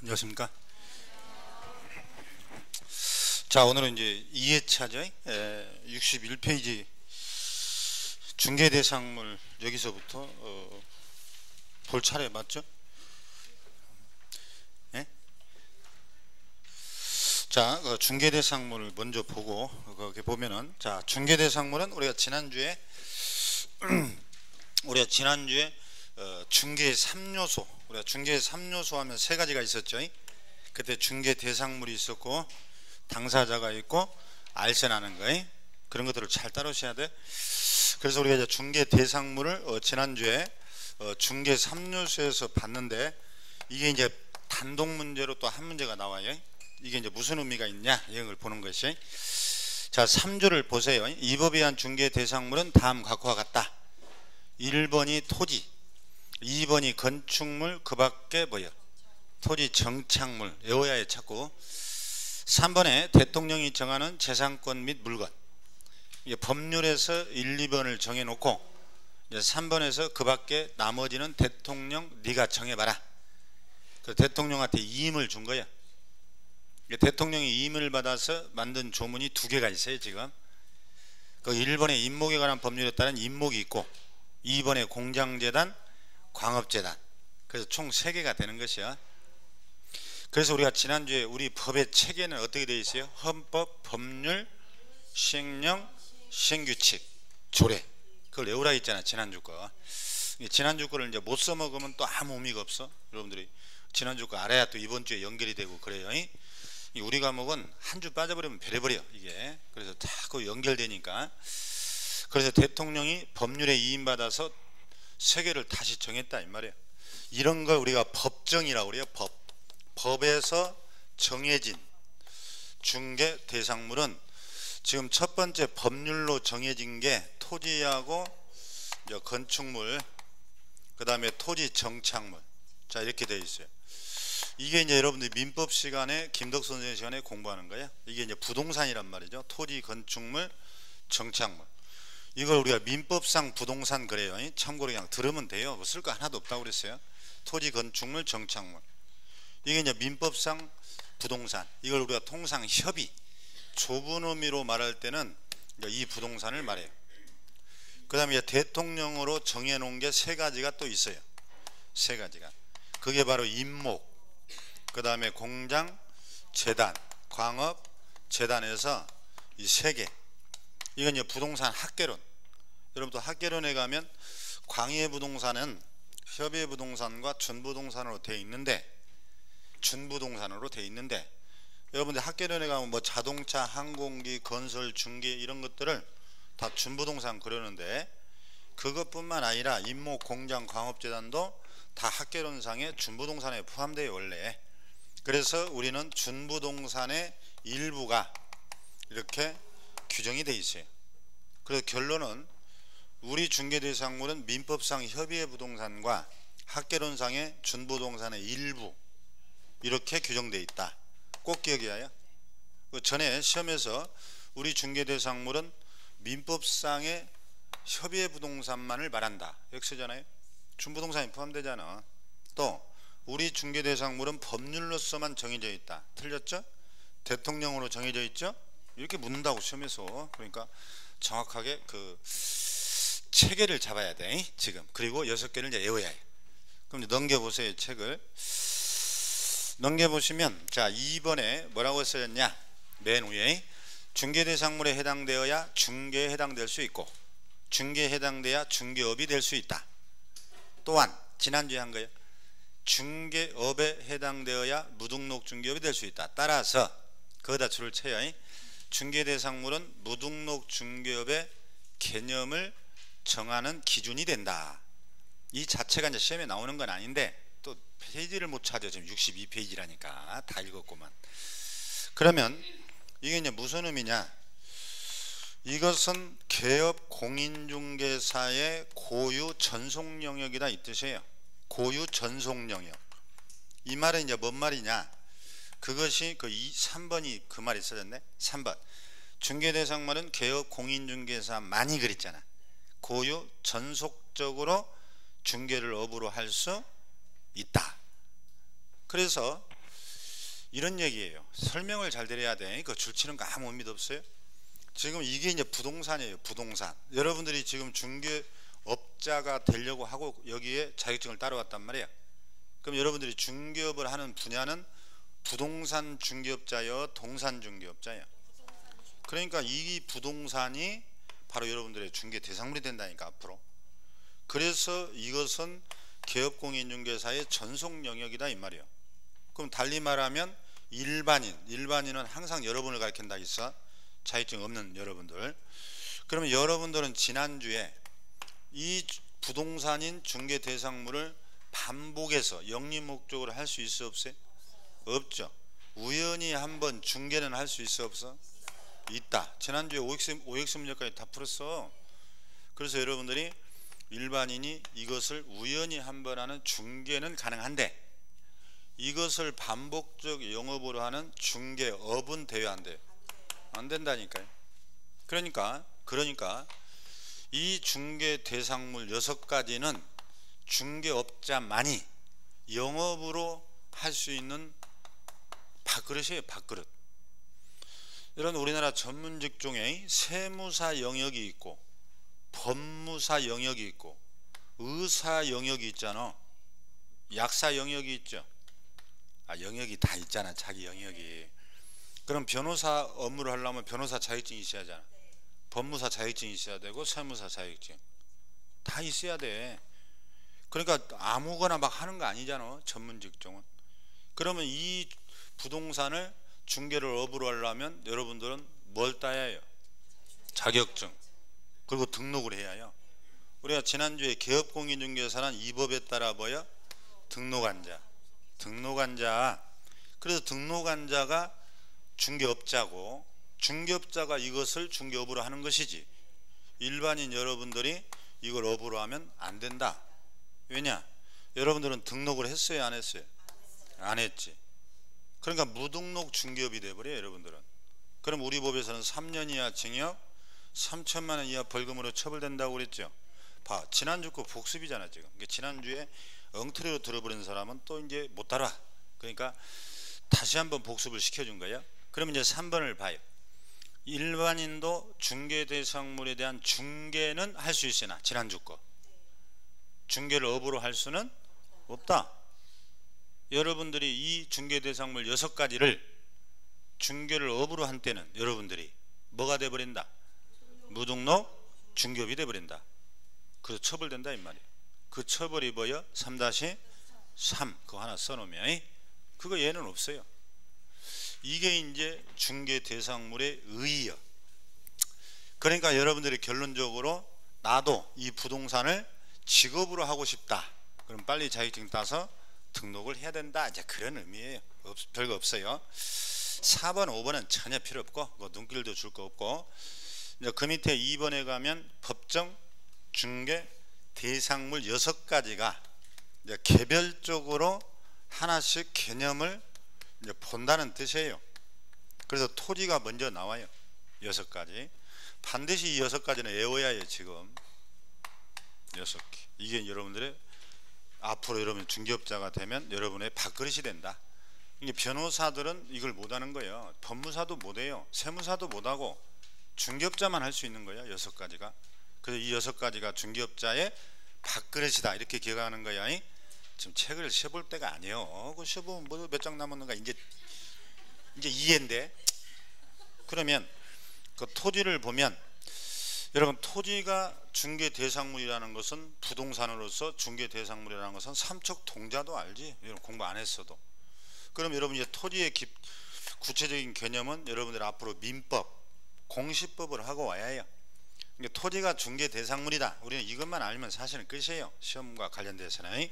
안녕하십니까. 자, 오늘은 이제 2회차죠. 61페이지 중개대상물 여기서부터 볼 차례 맞죠? 예? 자, 중개대상물을 먼저 보고 거기 보면은, 자, 중개대상물은 우리가 지난주에 중개 3요소, 우리가 중개 3요소 하면 세 가지가 있었죠. 그때 중개 대상물이 있었고 당사자가 있고 알선하는 거, 그런 것들을 잘 따르셔야 돼. 그래서 우리가 이제 중개 대상물을 지난주에 중개 3요소에서 봤는데, 이게 이제 단독 문제로 또 한 문제가 나와요. 이게 이제 무슨 의미가 있냐 이런 걸 보는 것이. 자, 3조를 보세요. 이 법에 의한 중개 대상물은 다음 각과 같다. 1번이 토지, 2번이 건축물, 그 밖에 뭐예요? 토지 정착물. 외워야 해 자꾸. 3번에 대통령이 정하는 재산권 및 물건. 이게 법률에서 1, 2번을 정해놓고 이제 3번에서 그 밖에 나머지는 대통령 네가 정해봐라. 그 대통령한테 이임을 준 거야. 대통령이 이임을 받아서 만든 조문이 두 개가 있어요 지금. 그 1번에 임목에 관한 법률에 따른 임목이 있고, 2번에 공장재단, 광업재단. 그래서 총 3개가 되는 것이야. 그래서 우리가 지난주에 우리 법의 체계는 어떻게 되어 있어요? 헌법, 법률, 시행령, 시행규칙, 조례. 그걸 외우라 했잖아 지난주 거. 지난주 거를 이제 못 써먹으면 또 아무 의미가 없어. 여러분들이 지난주 거 알아야 또 이번 주에 연결이 되고 그래요. 우리 과목은 한 주 빠져버리면 베려버려 이게. 그래서 자꾸 연결되니까. 그래서 대통령이 법률에 이임받아서 세계를 다시 정했다 이 말이에요. 이런 걸 우리가 법정이라고 그래요. 법에서 정해진 중개 대상물은 지금 첫 번째 법률로 정해진 게 토지하고 이제 건축물, 그 다음에 토지 정착물. 자, 이렇게 되어 있어요. 이게 이제 여러분들이 민법 시간에 김덕선 선생님 시간에 공부하는 거예요. 이게 이제 부동산이란 말이죠. 토지, 건축물, 정착물. 이걸 우리가 민법상 부동산 그래요. 참고로 그냥 들으면 돼요. 뭐 쓸 거 하나도 없다고 그랬어요. 토지, 건축물, 정착물. 이게 이제 민법상 부동산. 이걸 우리가 통상 협의, 좁은 의미로 말할 때는 이 부동산을 말해요. 그 다음에 대통령으로 정해놓은 게 3가지가 또 있어요. 3가지가. 그게 바로 임목, 그 다음에 공장, 재단, 광업, 재단에서 이 3개. 이건 이제 부동산 학개론. 여러분도 학개론에 가면 광해부동산은 협의부동산과 준부동산으로 되어 있는데, 여러분들 학개론에 가면 뭐 자동차, 항공기, 건설, 중개 이런 것들을 다 준부동산 그러는데, 그것뿐만 아니라 임목, 공장, 광업재단도 다 학개론상의 준부동산에 포함돼요 원래. 그래서 우리는 준부동산의 일부가 이렇게 규정이 돼 있어요. 그래서 결론은 우리 중개대상물은 민법상 협의의 부동산과 학개론상의 준부동산의 일부 이렇게 규정되어 있다. 꼭 기억해야 해요. 전에 시험에서 우리 중개대상물은 민법상의 협의의 부동산만을 말한다 이렇게 쓰잖아요. 준부동산이 포함되잖아. 또 우리 중개대상물은 법률로서만 정해져 있다. 틀렸죠? 대통령으로 정해져 있죠? 이렇게 묻는다고 시험에서. 그러니까 정확하게 그 체계를 잡아야 돼 지금. 그리고 6개를 이제 외워야 해. 그럼 이제 넘겨보세요. 책을 넘겨보시면, 자, 2번에 뭐라고 써졌냐, 맨 위에 중개대상물에 해당되어야 중개에 해당될 수 있고, 중개에 해당돼야 중개업이 될 수 있다. 또한 지난주에 한 거예요. 중개업에 해당되어야 무등록 중개업이 될 수 있다. 따라서 거기다 줄을 쳐요. 중개대상물은 무등록 중개업의 개념을 정하는 기준이 된다. 이 자체가 이제 시험에 나오는 건 아닌데 또 페이지를 못 찾아. 지금 62페이지라니까 다 읽었구만. 그러면 이게 이제 무슨 의미냐, 이것은 개업 공인중개사의 고유 전속 영역이다 이 뜻이에요. 고유 전속 영역. 이 말은 이제 뭔 말이냐, 그것이 그 3번이 그 말이 써졌네. 3번 중개대상물은 개업 공인중개사만이 그랬잖아. 고유 전속적으로 중개를 업으로 할 수 있다. 그래서 이런 얘기예요. 설명을 잘 드려야 돼. 그 줄치는 거 아무 의미도 없어요. 지금 이게 이제 부동산이에요. 부동산. 여러분들이 지금 중개업자가 되려고 하고 여기에 자격증을 따라왔단 말이에요. 그럼 여러분들이 중개업을 하는 분야는 부동산 중개업자요, 동산 중개업자요. 그러니까 이 부동산이 바로 여러분들의 중개 대상물이 된다니까 앞으로. 그래서 이것은 개업공인중개사의 전속 영역이다 이 말이에요. 그럼 달리 말하면 일반인은 항상 여러분을 가리킨다 있어. 자격증 없는 여러분들. 그러면 여러분들은 지난주에 이 부동산인 중개 대상물을 반복해서 영리 목적으로 할 수 있어 없어요? 없죠. 우연히 한번 중개는 할 수 있어 없어? 있다. 지난주에 OX 문제까지 다 풀었어. 그래서 여러분들이 일반인이 이것을 우연히 한번 하는 중개는 가능한데 이것을 반복적 영업으로 하는 중개업은 돼야 안 돼요? 안 된다니까요. 그러니까 이 중개 대상물 6가지는 중개업자만이 영업으로 할 수 있는 밥그릇이에요. 밥그릇. 이런 우리나라 전문 직종에 세무사 영역이 있고 법무사 영역이 있고 의사 영역이 있잖아. 약사 영역이 있죠. 영역이 다 있잖아. 자기 영역이. 그럼 변호사 업무를 하려면 변호사 자격증이 있어야 하잖아. 법무사 자격증이 있어야 되고 세무사 자격증 다 있어야 돼. 그러니까 아무거나 막 하는 거 아니잖아. 전문 직종은. 그러면 이 부동산을 중개를 업으로 하려면 여러분들은 뭘 따야 해요? 자격증. 그리고 등록을 해야 해요. 우리가 지난주에 개업공인중개사는 이 법에 따라 뭐야? 등록한자. 그래서 등록한자가 중개업자고 중개업자가 이것을 중개업으로 하는 것이지 일반인 여러분들이 이걸 업으로 하면 안 된다. 왜냐? 여러분들은 등록을 했어요? 안 했어요? 안 했지. 그러니까 무등록 중개업이 돼버려요. 여러분들은. 그럼 우리 법에서는 3년 이하 징역 3천만 원 이하 벌금으로 처벌된다고 그랬죠. 봐, 지난주 거 복습이잖아 지금. 지난주에 엉터리로 들어버린 사람은 또 이제 못 따라. 그러니까 다시 한번 복습을 시켜준 거예요. 그러면 이제 3번을 봐요. 일반인도 중개 대상물에 대한 중개는 할 수 있으나 지난주 거 중개를 업으로 할 수는 없다. 여러분들이 이 중개 대상물 6가지를 중개를 업으로 한 때는 여러분들이 뭐가 돼버린다? 무등록 중개업이 돼버린다. 그래서 처벌된다 이 말이에요. 그 처벌이 뭐야? 3-3 그거 하나 써놓으면 그거 얘는 없어요. 이게 이제 중개 대상물의 의의요. 그러니까 여러분들이 결론적으로 나도 이 부동산을 직업으로 하고 싶다. 그럼 빨리 자격증 따서 등록을 해야 된다. 이제 그런 의미예요. 별거 없어요. 4번, 5번은 전혀 필요 없고 눈길도 줄 거 없고 이제 그 밑에 2번에 가면 법정 중개 대상물 6가지가 이제 개별적으로 하나씩 개념을 이제 본다는 뜻이에요. 그래서 토지가 먼저 나와요. 6가지. 반드시 이 6가지는 외워야 해요. 지금 6개. 이게 여러분들의 앞으로 여러분 중개업자가 되면 여러분의 밥그릇이 된다. 이게 변호사들은 이걸 못하는 거예요. 법무사도 못해요. 세무사도 못하고 중개업자만 할 수 있는 거예요. 6가지가. 그래서 이 6가지가 중개업자의 밥그릇이다. 이렇게 기억하는 거야. 지금 책을 셔볼 때가 아니에요. 그 셔보면 뭐 몇 장 남았는가 이제 이해인데. 그러면 그 토지를 보면 여러분 토지가 중개 대상물이라는 것은 부동산으로서 중개 대상물이라는 것은 삼척 동자도 알지? 여러분 공부 안 했어도. 그럼 여러분 이제 토지의 구체적인 개념은 여러분들 앞으로 민법, 공시법을 하고 와야 해요. 그러니까 토지가 중개 대상물이다. 우리는 이것만 알면 사실은 끝이에요. 시험과 관련돼서는.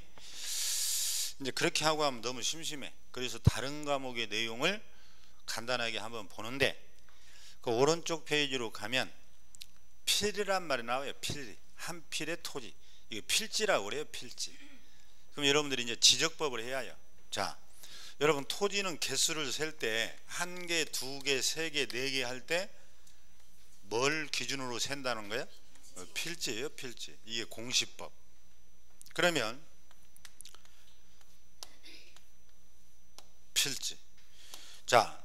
이제 그렇게 하고 하면 너무 심심해. 그래서 다른 과목의 내용을 간단하게 한번 보는데 그 오른쪽 페이지로 가면 필이란 말이 나와요. 필. 한 필의 토지. 이거 필지라고 그래요. 필지. 그럼 여러분들이 이제 지적법을 해야 해요. 자, 여러분 토지는 개수를 셀 때 1개, 2개, 3개, 4개 할 때 뭘 기준으로 센다는 거야? 필지예요. 필지. 이게 공시법. 그러면 필지. 자,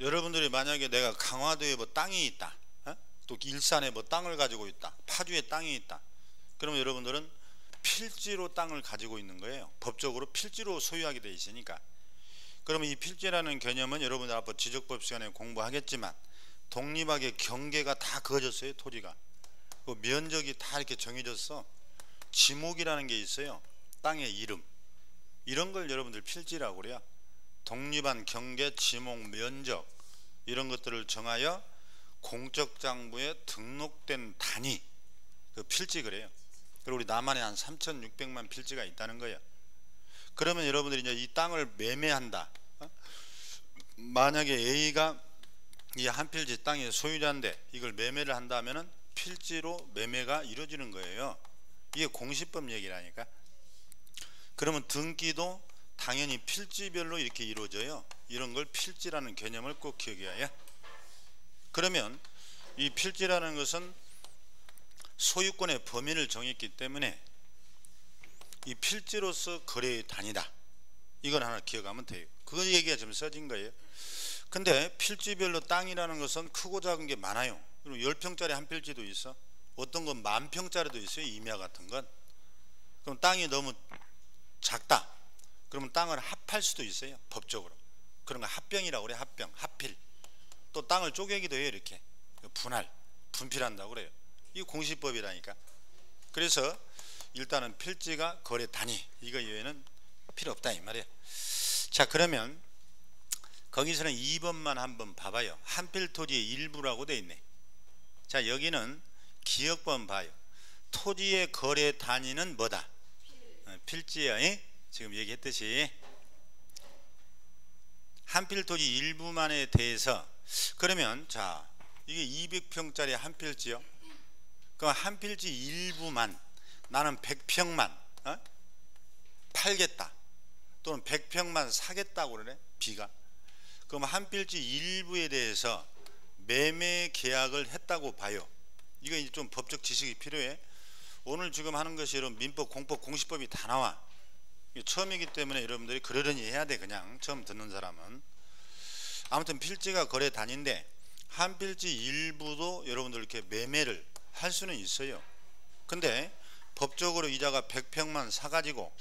여러분들이 만약에 내가 강화도에 뭐 땅이 있다, 또 일산에 뭐 땅을 가지고 있다, 파주에 땅이 있다, 그러면 여러분들은 필지로 땅을 가지고 있는 거예요. 법적으로 필지로 소유하게 돼 있으니까. 그러면 이 필지라는 개념은 여러분들 앞으로 지적법 시간에 공부하겠지만 독립하게 경계가 다 그어졌어요. 토지가 그 면적이 다 이렇게 정해졌어. 지목이라는 게 있어요. 땅의 이름, 이런 걸 여러분들 필지라고 그래요. 독립한 경계, 지목, 면적, 이런 것들을 정하여 공적장부에 등록된 단위, 그 필지 그래요. 그리고 우리 남한에 한 3,600만 필지가 있다는 거예요. 그러면 여러분들이 이제 이 땅을 매매한다. 만약에 A가 이 한 필지 땅의 소유자인데 이걸 매매를 한다면은 필지로 매매가 이루어지는 거예요. 이게 공시법 얘기라니까. 그러면 등기도 당연히 필지별로 이렇게 이루어져요. 이런 걸 필지라는 개념을 꼭 기억해야 해요. 그러면 이 필지라는 것은 소유권의 범위를 정했기 때문에 이 필지로서 거래의 단위다. 이건 하나 기억하면 돼요. 그 얘기가 좀 써진 거예요. 근데 필지별로 땅이라는 것은 크고 작은 게 많아요. 그리고 10평짜리 한 필지도 있어. 어떤 건 10,000평짜리도 있어요. 임야 같은 건. 그럼 땅이 너무 작다. 그러면 땅을 합할 수도 있어요. 법적으로. 그런 거 합병이라고 그래. 합병, 합필. 또 땅을 쪼개기도 해요. 이렇게 분할, 분필한다고 그래요. 이게 공시법이라니까. 그래서 일단은 필지가 거래 단위, 이거 이외에는 필요 없다 이 말이에요. 자, 그러면 거기서는 2번만 한번 봐봐요. 한필 토지의 일부라고 돼 있네. 자, 여기는 기억번 봐요. 토지의 거래 단위는 뭐다? 필지야. 지금 얘기했듯이 한필 토지 일부만에 대해서. 그러면 자, 이게 200평짜리 한 필지요. 그럼 한 필지 일부만, 나는 100평만 팔겠다, 또는 100평만 사겠다고 그러네. B가. 그럼 한 필지 일부에 대해서 매매 계약을 했다고 봐요. 이거 이제 좀 법적 지식이 필요해. 오늘 지금 하는 것이 여러분 민법, 공법, 공시법이 다 나와. 처음이기 때문에 여러분들이 그러려니 해야 돼. 그냥 처음 듣는 사람은. 아무튼 필지가 거래 단위인데 한 필지 일부도 여러분들 이렇게 매매를 할 수는 있어요. 근데 법적으로 이자가 100평만 사가지고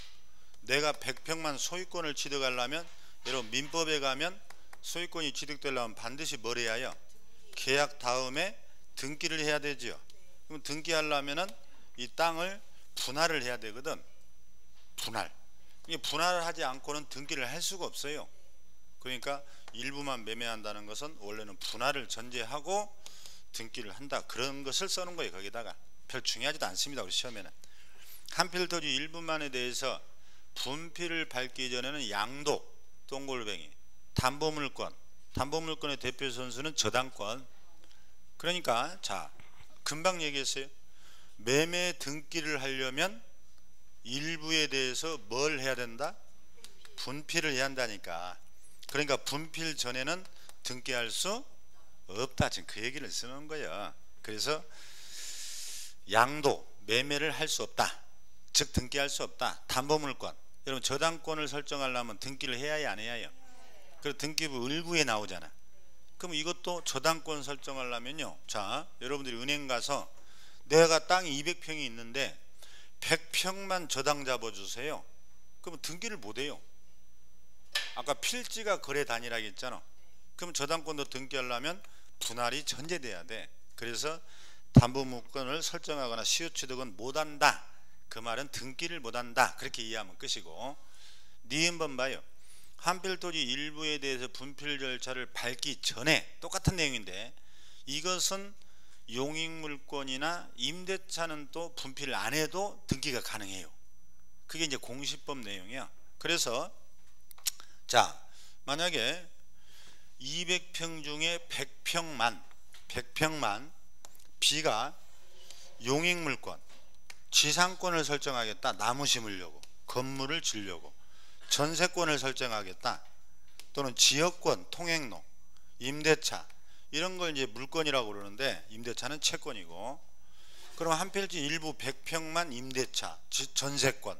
내가 100평만 소유권을 취득하려면, 여러분 민법에 가면 소유권이 취득되려면 반드시 뭘 해야 해요? 계약 다음에 등기를 해야 되죠. 그럼 등기하려면은 이 땅을 분할을 해야 되거든. 분할. 이게 분할을 하지 않고는 등기를 할 수가 없어요. 그러니까 일부만 매매한다는 것은 원래는 분할을 전제하고 등기를 한다, 그런 것을 써는 거예요. 거기다가 별 중요하지도 않습니다. 우리 시험에는. 한필 토지 일부만에 대해서 분필을 밟기 전에는 양도, 동골뱅이, 담보물권, 담보물권의 대표 선수는 저당권. 그러니까 자, 금방 얘기했어요. 매매 등기를 하려면 일부에 대해서 뭘 해야 된다? 분필을 해야 한다니까. 그러니까 분필 전에는 등기할 수 없다. 지금 그 얘기를 쓰는 거예요. 그래서 양도, 매매를 할 수 없다. 즉 등기할 수 없다. 담보물권, 여러분 저당권을 설정하려면 등기를 해야 해야 안 해야 해요? 그리고 등기부 을구에 나오잖아. 그럼 이것도 저당권 설정하려면요, 자, 여러분들이 은행 가서 내가 땅이 200평이 있는데 100평만 저당 잡아주세요. 그러면 등기를 못해요. 아까 필지가 거래 단위라고 했잖아. 그럼 저당권도 등기하려면 분할이 전제돼야 돼. 그래서 담보물권을 설정하거나 시효취득은 못한다. 그 말은 등기를 못한다. 그렇게 이해하면 끝이고. 니은번 봐요. 한필 토지 일부에 대해서 분필 절차를 밟기 전에, 똑같은 내용인데 이것은 용익물권이나 임대차는 또 분필을 안 해도 등기가 가능해요. 그게 이제 공시법 내용이야. 그래서 자, 만약에 200평 중에 100평만 B가 용익물권, 지상권을 설정하겠다. 나무 심으려고, 건물을 지으려고, 전세권을 설정하겠다. 또는 지역권, 통행로, 임대차, 이런 걸 이제 물권이라고 그러는데 임대차는 채권이고. 그럼 한 필지 일부 100평만 임대차, 전세권.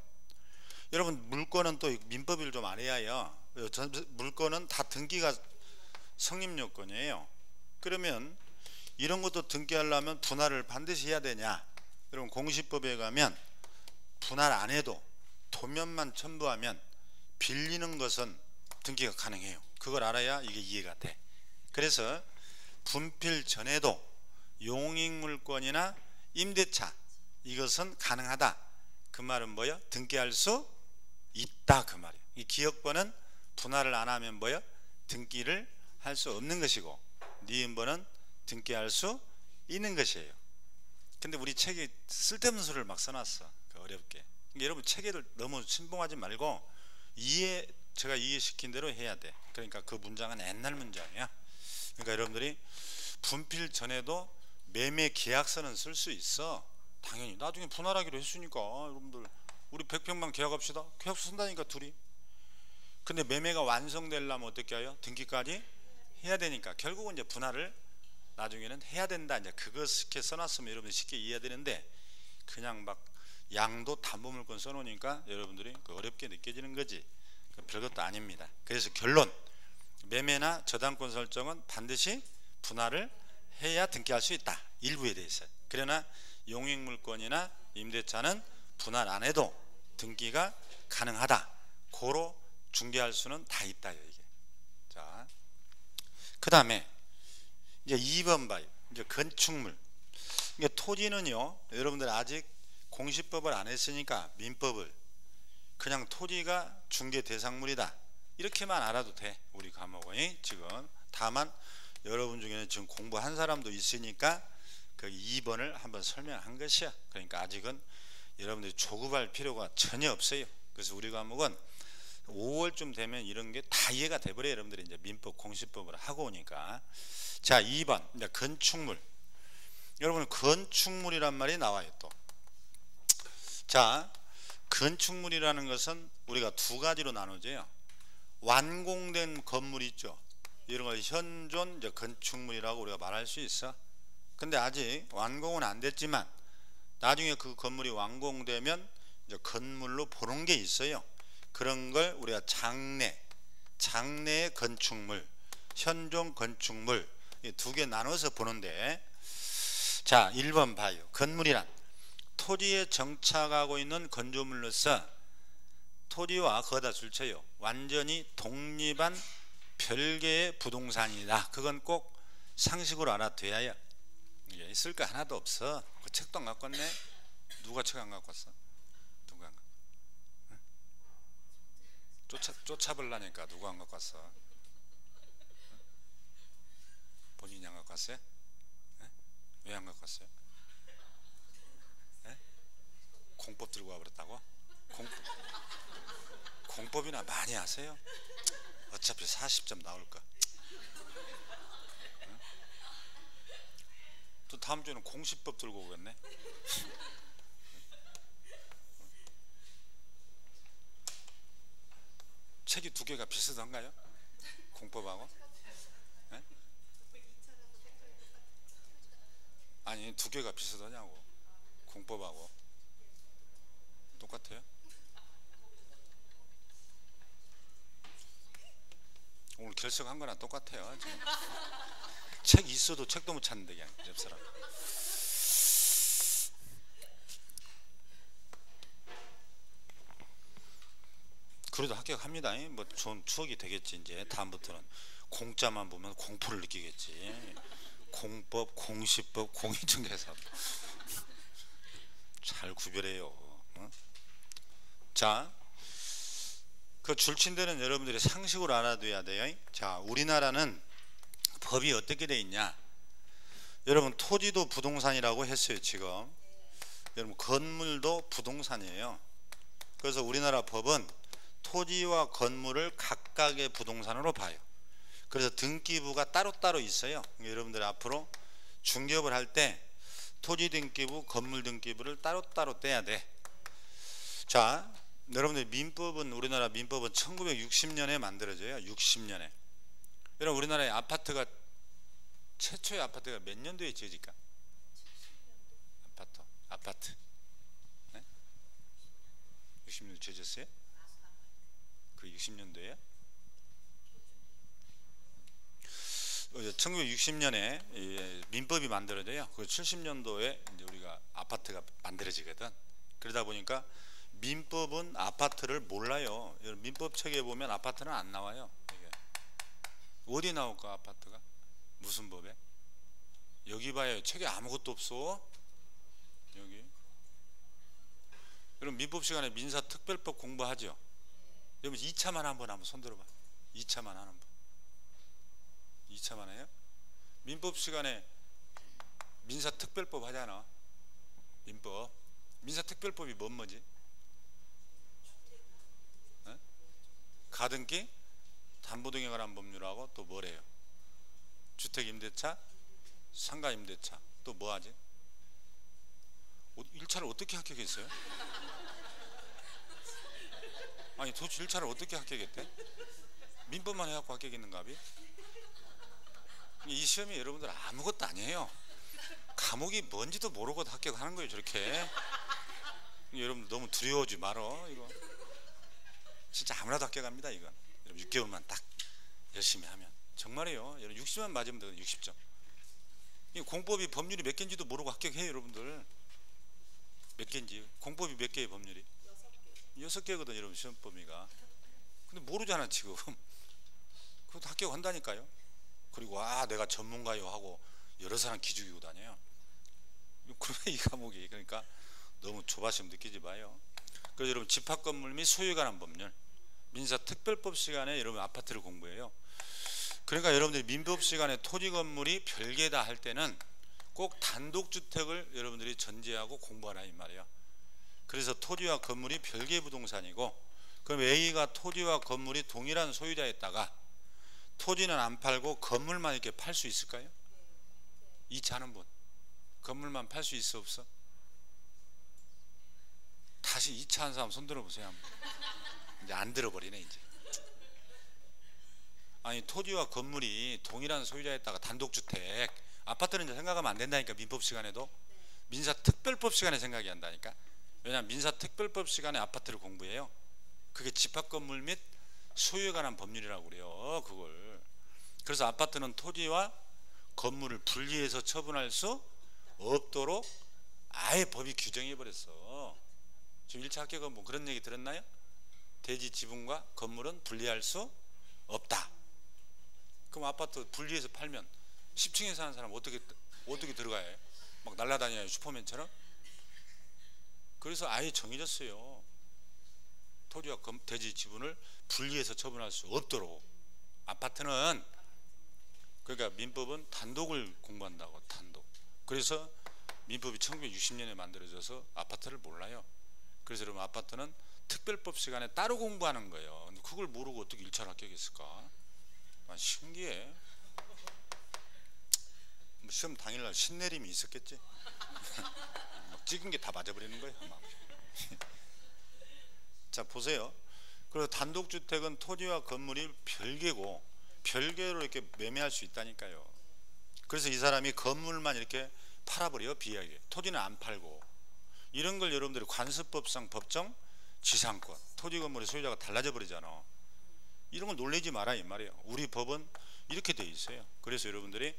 여러분 물권은 또 민법을 좀 알아야 해요. 물건은 다 등기가 성립 요건이에요. 그러면 이런 것도 등기하려면 분할을 반드시 해야 되냐? 여러분 공시법에 가면 분할 안 해도 도면만 첨부하면 빌리는 것은 등기가 가능해요. 그걸 알아야 이게 이해가 돼. 그래서 분필 전에도 용익물권이나 임대차 이것은 가능하다. 그 말은 뭐예요? 등기할 수 있다 그 말이에요. 이 기업권은 분할을 안 하면 뭐예요? 등기를 할 수 없는 것이고 니은번은 등기할 수 있는 것이에요. 근데 우리 책이 쓸데없는 소리를 막 써놨어. 어렵게. 그러니까 여러분 책에를 너무 신봉하지 말고 제가 이해시킨 대로 해야 돼. 그러니까 그 문장은 옛날 문장이야. 그러니까 여러분들이 분필 전에도 매매 계약서는 쓸 수 있어. 당연히 나중에 분할하기로 했으니까 여러분들 우리 100평만 계약합시다. 계약서 쓴다니까 둘이. 근데 매매가 완성되려면 어떻게 해요? 등기까지 해야 되니까 결국은 이제 분할을 나중에는 해야 된다. 이제 그거 이렇게 써놨으면 여러분들 쉽게 이해해야 되는데 그냥 막 양도 담보물권 써놓으니까 여러분들이 어렵게 느껴지는 거지. 별것도 아닙니다. 그래서 결론, 매매나 저당권 설정은 반드시 분할을 해야 등기할 수 있다. 일부에 대해서. 그러나 용익물권이나 임대차는 분할 안 해도 등기가 가능하다. 고로 중개할 수는 다 있다. 이게. 자, 그 다음에 이제 2번 봐요. 이제 건축물. 이게 토지는요, 여러분들 아직 공시법을 안 했으니까 민법을 그냥 토지가 중개 대상물이다 이렇게만 알아도 돼. 우리 과목은 지금. 다만 여러분 중에는 지금 공부한 사람도 있으니까 그 2번을 한번 설명한 것이야. 그러니까 아직은 여러분들이 조급할 필요가 전혀 없어요. 그래서 우리 과목은 5월쯤 되면 이런 게 다 이해가 돼버려요. 여러분들이 이제 민법 공시법을 하고 오니까. 자, 2번 이제 건축물. 여러분 건축물이란 말이 나와요. 또 자, 건축물이라는 것은 우리가 두 가지로 나누죠. 완공된 건물 있죠. 이런 걸 현존 이제 건축물이라고 우리가 말할 수 있어. 근데 아직 완공은 안 됐지만 나중에 그 건물이 완공되면 이제 건물로 보는 게 있어요. 그런 걸 우리가 장래의 건축물, 현존 건축물 이 두 개 나눠서 보는데, 자 1번 봐요. 건물이란 토지에 정착하고 있는 건조물로서 토지와 거기다 줄쳐요. 완전히 독립한 별개의 부동산이다. 그건 꼭 상식으로 알아둬야 해요. 있을 거 하나도 없어. 그 책도 안 갖고 왔네. 누가 책 안 갖고 왔어? 누가 안 갖고 왔어? 쫓아보려니까 누가 안 갖고 왔어? 본인이 안 갖고 왔어요? 왜 안 갖고 왔어요? 공법 들고 와버렸다고? 공법이나 많이 하세요? 어차피 40점 나올까? 또 다음 주에는 공시법 들고 오겠네? 책이 두 개가 비슷한가요? 공법하고? 네? 아니 두 개가 비슷하냐고. 공법하고 똑같아요? 오늘 결석한 거랑 똑같아요. 지금. 책 있어도 책도 못 찾는데 그냥 옆 사람. 그래도 합격합니다. 뭐 좋은 추억이 되겠지. 이제 다음부터는 공짜만 보면 공포를 느끼겠지. 공법, 공시법, 공인중개사법 잘 구별해요. 어? 자, 그 줄친데는 여러분들이 상식으로 알아둬야 돼요. 자, 우리나라는 법이 어떻게 돼 있냐? 여러분 토지도 부동산이라고 했어요. 지금 여러분 건물도 부동산이에요. 그래서 우리나라 법은 토지와 건물을 각각의 부동산으로 봐요. 그래서 등기부가 따로따로 있어요. 여러분들 앞으로 중개업을 할 때 토지 등기부, 건물 등기부를 따로따로 떼야 돼. 자, 여러분들 민법은 우리나라 민법은 1960년에 만들어져요. 60년에. 여러분 우리나라의 아파트가 최초의 아파트가 몇 년도에 지어질까? 아파트 네? 60년도에 지어졌어요? 그 60년도에? 1960년에 민법이 만들어져요. 그 70년도에 이제 우리가 아파트가 만들어지거든. 그러다 보니까 민법은 아파트를 몰라요. 민법 책에 보면 아파트는 안 나와요. 이게 어디 나올까 아파트가? 무슨 법에? 여기 봐요. 책에 아무것도 없어. 여기. 여러분 민법 시간에 민사특별법 공부하죠? 여러분 2차만 한번 손 들어봐. 2차만 하는 분. 2차만 해요? 민법 시간에 민사특별법 하잖아. 민법. 민사특별법이 뭐지? 네? 가등기, 담보등에 관한 법률하고 또 뭐래요? 주택임대차, 상가임대차. 또 뭐하지? 1차를 어떻게 합격했어요? 아니 도대체 1차를 어떻게 합격했대? 민법만 해갖고 합격했는가 봐. 이 시험이 여러분들 아무것도 아니에요. 과목이 뭔지도 모르고 합격하는 거예요. 저렇게. 여러분들 너무 두려워하지 말어. 이거 진짜 아무나도 합격합니다. 이건 여러분 6개월만 딱 열심히 하면 정말이에요. 여러분 60만 맞으면 되거든요. 60점. 이 공법이 법률이 몇 개인지도 모르고 합격해요. 여러분들 몇 개인지. 공법이 몇 개의 법률이? 6개거든 여러분 시험 범위가. 근데 모르잖아 지금. 그것도 합격한다니까요. 그리고 내가 전문가요 하고 여러 사람 기죽이고 다녀요. 그러면 이 과목이 그러니까 너무 조바심 느끼지 마요. 그래서 여러분 집합건물 및 소유에 관한 법률 민사특별법 시간에 여러분 아파트를 공부해요. 그러니까 여러분들이 민법 시간에 토지 건물이 별개다 할 때는 꼭 단독주택을 여러분들이 전제하고 공부하라 이 말이에요. 그래서 토지와 건물이 별개 부동산이고, 그럼 A가 토지와 건물이 동일한 소유자였다가 토지는 안 팔고 건물만 이렇게 팔 수 있을까요? 2차 하는 분 건물만 팔 수 있어 없어? 다시 2차 한 사람 손 들어보세요. 이제 안 들어버리네 이제. 아니 토지와 건물이 동일한 소유자였다가 단독주택, 아파트는 이제 생각하면 안 된다니까. 민법 시간에도 민사특별법 시간에 생각이 한다니까. 왜냐하면 민사특별법 시간에 아파트를 공부해요. 그게 집합건물 및 소유에 관한 법률이라고 그래요. 그걸. 그래서 아파트는 토지와 건물을 분리해서 처분할 수 없도록 아예 법이 규정해 버렸어. 지금 1차 합격은 뭐 그런 얘기 들었나요? 대지 지분과 건물은 분리할 수 없다. 그럼 아파트 분리해서 팔면 10층에 사는 사람 어떻게 들어가야 해요? 막 날아다녀요 슈퍼맨처럼? 그래서 아예 정해졌어요. 토지와 대지 지분을 분리해서 처분할 수 없도록. 아파트는 그러니까 민법은 단독을 공부한다고. 단독. 그래서 민법이 1960년에 만들어져서 아파트를 몰라요. 그래서 여러분 아파트는 특별법 시간에 따로 공부하는 거예요. 근데 그걸 모르고 어떻게 1차를 합격했을까? 신기해. 시험 당일날 신내림이 있었겠지. 막 찍은 게 다 맞아버리는 거예요. 막. 자 보세요. 그리고 단독주택은 토지와 건물이 별개고 별개로 이렇게 매매할 수 있다니까요. 그래서 이 사람이 건물만 이렇게 팔아버려요. 비하게. 토지는 안 팔고. 이런 걸 여러분들이 관습법상 법정 지상권, 토지 건물의 소유자가 달라져 버리잖아. 이런 걸 놀리지 마라 이 말이에요. 우리 법은 이렇게 돼 있어요. 그래서 여러분들이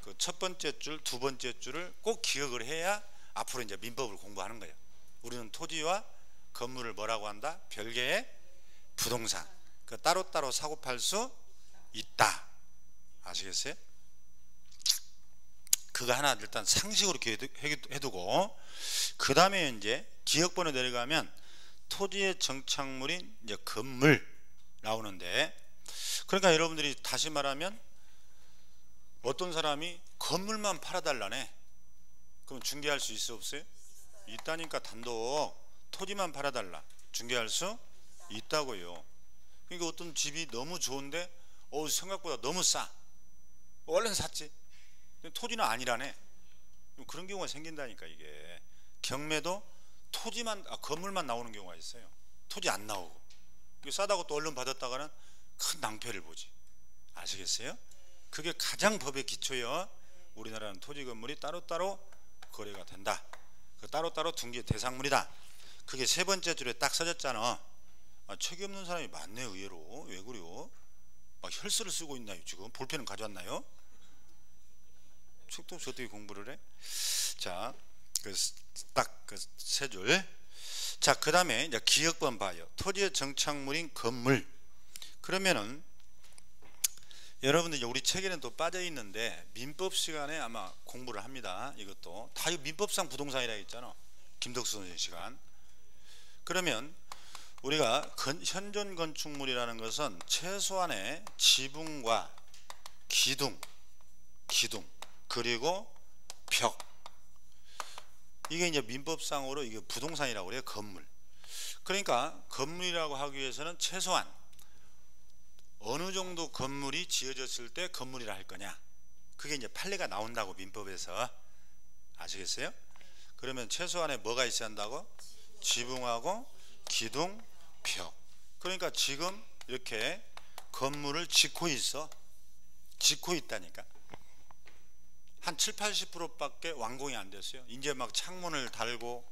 그 첫 번째 줄, 두 번째 줄을 꼭 기억을 해야 앞으로 이제 민법을 공부하는 거예요. 우리는 토지와 건물을 뭐라고 한다? 별개의 부동산. 그 따로따로 사고 팔 수 있다. 아시겠어요? 그거 하나 일단 상식으로 해두고, 그 다음에 이제 기억번호 내려가면 토지의 정착물인 이제 건물 나오는데, 그러니까 여러분들이 다시 말하면 어떤 사람이 건물만 팔아달라네. 그럼 중개할 수 있어 없어요? 있다니까. 단독 토지만 팔아달라. 중개할 수 있다고요. 그러니까 어떤 집이 너무 좋은데 생각보다 너무 싸. 얼른 샀지. 토지는 아니라네. 그런 경우가 생긴다니까. 이게 경매도 토지만 건물만 나오는 경우가 있어요. 토지 안 나오고. 싸다고 또 얼른 받았다가는 큰 낭패를 보지. 아시겠어요? 그게 가장 법의 기초요. 우리나라는 토지 건물이 따로따로 거래가 된다. 그 따로따로 등기 대상물이다. 그게 세 번째 줄에 딱 써졌잖아. 책이 없는 사람이 많네 의외로. 왜 그래요? 막 혈서를 쓰고 있나요 지금? 볼펜은 가져왔나요? 책도 없이 어떻게 공부를 해? 자, 딱 그 세 줄. 자, 그 다음에 이제 기역번 봐요. 토지의 정착물인 건물. 그러면은 여러분들 우리 책에는 또 빠져 있는데 민법 시간에 아마 공부를 합니다. 이것도 다 민법상 부동산이라 했잖아. 김덕수 선생 시간. 그러면 우리가 현존 건축물이라는 것은 최소한의 지붕과 기둥 그리고 벽, 이게 이제 민법상으로 이게 부동산이라고 그래요. 건물. 그러니까 건물이라고 하기 위해서는 최소한 어느 정도 건물이 지어졌을 때 건물이라 할 거냐, 그게 이제 판례가 나온다고 민법에서. 아시겠어요? 그러면 최소한에 뭐가 있어야 한다고? 지붕하고 기둥, 벽. 그러니까 지금 이렇게 건물을 짓고 있다니까. 한 70-80%밖에 완공이 안 됐어요. 이제 막 창문을 달고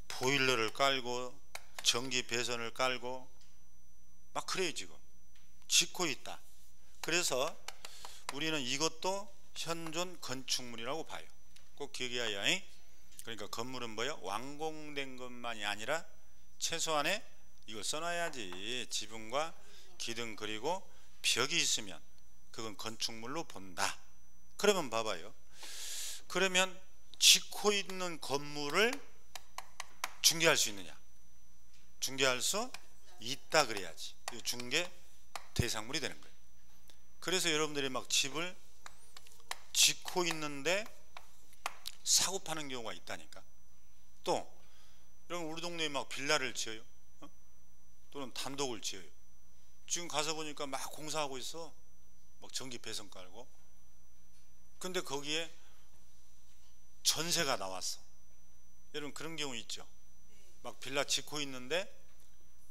보일러를 깔고 전기 배선을 깔고 막 그래요. 지금 짓고 있다. 그래서 우리는 이것도 현존 건축물이라고 봐요. 꼭 기억해야. 그러니까 건물은 뭐예요? 완공된 것만이 아니라 최소한의 이걸 써놔야지. 지붕과 기둥 그리고 벽이 있으면 그건 건축물로 본다. 그러면 봐봐요. 그러면 짓고 있는 건물을 중개할 수 있느냐? 중개할 수 있다 그래야지. 중개 대상물이 되는 거예요. 그래서 여러분들이 막 집을 짓고 있는데 사고 파는 경우가 있다니까. 또 여러분 우리 동네에 막 빌라를 지어요. 또는 단독을 지어요. 지금 가서 보니까 막 공사하고 있어. 막 전기 배선 깔고. 근데 거기에 전세가 나왔어. 여러분 그런 경우 있죠. 막 빌라 짓고 있는데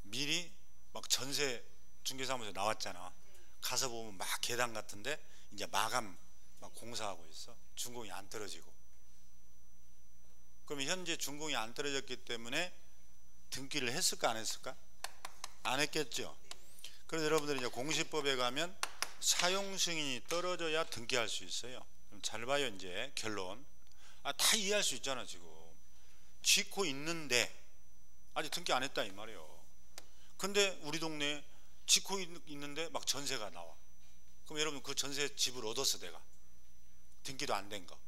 미리 막 전세 중개사무소에 나왔잖아. 가서 보면 막 계단 같은데 이제 마감 막 공사하고 있어. 준공이 안 떨어지고. 그럼 현재 준공이 안 떨어졌기 때문에 등기를 했을까 안 했을까? 안 했겠죠. 그래서 여러분들이 이제 공시법에 가면 사용 승인이 떨어져야 등기할 수 있어요. 그럼 잘 봐요. 이제 결론. 다 이해할 수 있잖아. 지금 짓고 있는데 아직 등기 안 했다 이 말이에요. 근데 우리 동네에 짓고 있는데 막 전세가 나와. 그럼 여러분 그 전세 집을 얻었어. 내가 등기도 안 된 거.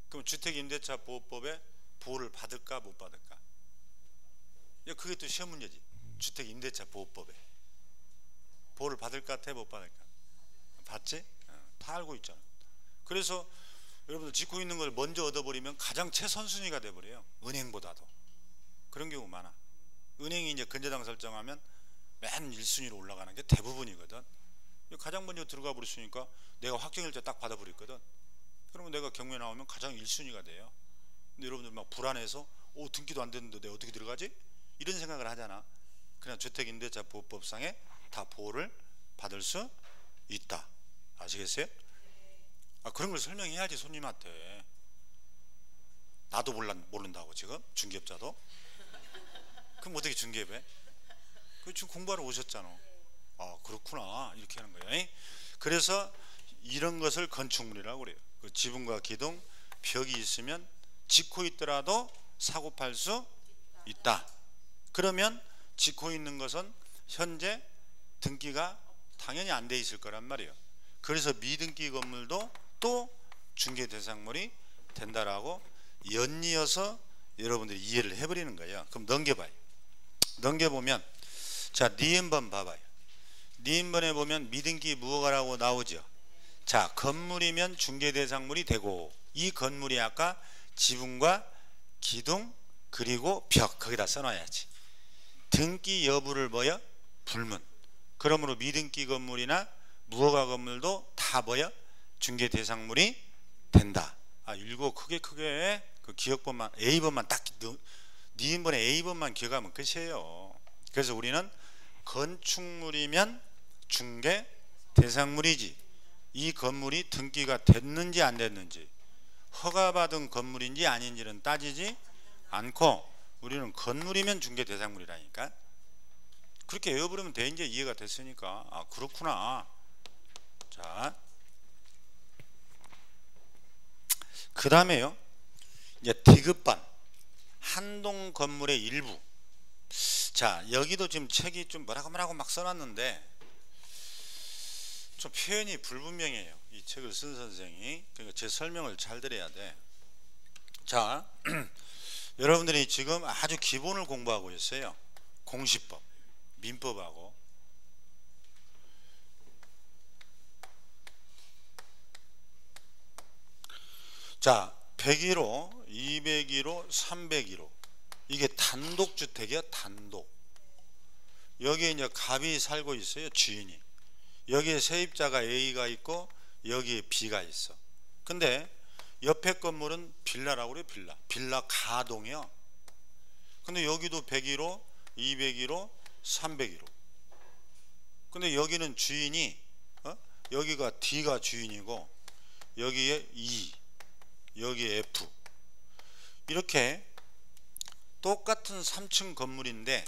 그럼 주택임대차 보호법에 보호를 받을까 못 받을까? 그게 또 시험 문제지. 주택임대차 보호법에 보호를 받을 것 같아 못 받을까? 받지? 다 알고 있잖아. 그래서 여러분들 짓고 있는 걸 먼저 얻어버리면 가장 최선순위가 돼버려요. 은행보다도. 그런 경우 많아. 은행이 이제 근저당 설정하면 맨 1순위로 올라가는 게 대부분이거든. 가장 먼저 들어가 버렸으니까 내가 확정일자 딱 받아버렸거든. 그러면 내가 경매에 나오면 가장 1순위가 돼요. 근데 여러분들 막 불안해서 등기도 안 됐는데 내가 어떻게 들어가지? 이런 생각을 하잖아. 그냥 주택임대차 보호법상에 다 보호를 받을 수 있다. 아시겠어요? 그런 걸 설명해야지 손님한테. 나도 모른다고 지금 중개업자도. 그럼 어떻게 중개업해? 지금 공부하러 오셨잖아. 그렇구나 이렇게 하는 거예요. 그래서 이런 것을 건축물이라고 그래요. 그 지붕과 기둥 벽이 있으면 짓고 있더라도 사고 팔 수 있다. 그러면 짓고 있는 것은 현재 등기가 당연히 안 돼 있을 거란 말이에요. 그래서 미등기 건물도 또 중개 대상물이 된다라고 연이어서 여러분들이 이해를 해버리는 거예요. 그럼 넘겨봐요. 넘겨보면 자 니은번 봐봐요. 니은번에 보면 미등기 무허가라고 나오죠. 자 건물이면 중개 대상물이 되고 이 건물이 아까 지붕과 기둥 그리고 벽 거기다 써놔야지. 등기 여부를 뭐요? 불문. 그러므로 미등기 건물이나 무허가 건물도 다 뭐요? 중개 대상물이 된다. 읽고 크게 그 기억번만 A번만 딱 니은번에 A번만 기억하면 끝이에요. 그래서 우리는 건축물이면 중개 대상물이지 이 건물이 등기가 됐는지 안 됐는지 허가받은 건물인지 아닌지는 따지지 않고 우리는 건물이면 중개 대상물이라니까. 그렇게 외워버리면 돼. 이제 이해가 됐으니까 그렇구나. 자 그 다음에요, 이제 디귿반 한동 건물의 일부. 자, 여기도 지금 책이 좀 뭐라고 막 써놨는데 좀 표현이 불분명해요. 이 책을 쓴 선생이. 그러니까 제 설명을 잘 들어야 돼. 자, 여러분들이 지금 아주 기본을 공부하고 있어요. 공시법, 민법하고. 자, 101호, 201호, 301호. 이게 단독주택이야, 단독. 여기에 이제 갑이 살고 있어요, 주인이. 여기에 세입자가 A가 있고 여기에 B가 있어. 근데 옆에 건물은 빌라라고 그래요. 빌라 가동이요. 근데 여기도 101호, 201호, 301호. 근데 여기는 주인이 여기가 D가 주인이고 여기에 E, 여기에 F. 이렇게 똑같은 3층 건물인데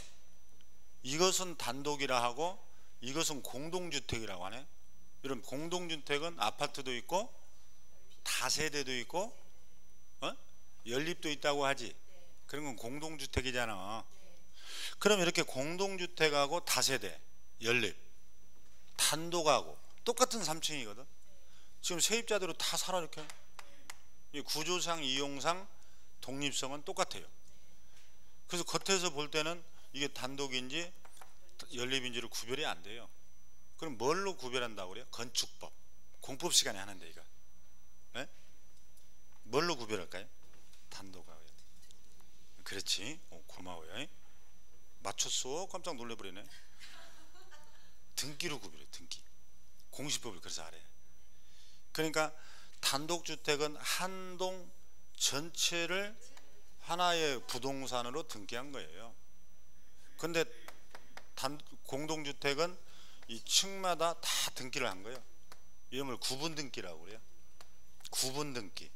이것은 단독이라 하고 이것은 공동주택이라고 하네. 이런 공동주택은 아파트도 있고 다세대도 있고 연립도 있다고 하지. 그런 건 공동주택이잖아. 그럼 이렇게 공동주택하고 다세대, 연립, 단독하고 똑같은 3층이거든. 지금 세입자대로 다 살아. 이렇게 이 구조상, 이용상, 독립성은 똑같아요. 그래서 겉에서 볼 때는 이게 단독인지 연립인지를 구별이 안 돼요. 그럼 뭘로 구별한다고 그래요? 건축법, 공법 시간에 하는데 이거. 네? 뭘로 구별할까요? 단독하고. 그렇지. 고마워요. 맞췄어. 깜짝 놀래버리네. 등기로 구별해. 등기. 공시법을 그래서 알아요. 그러니까 단독주택은 한 동 전체를 하나의 부동산으로 등기한 거예요. 근데 공동주택은 이 층마다 다 등기를 한 거예요. 이름을 구분 등기라고 그래요. 구분 등기.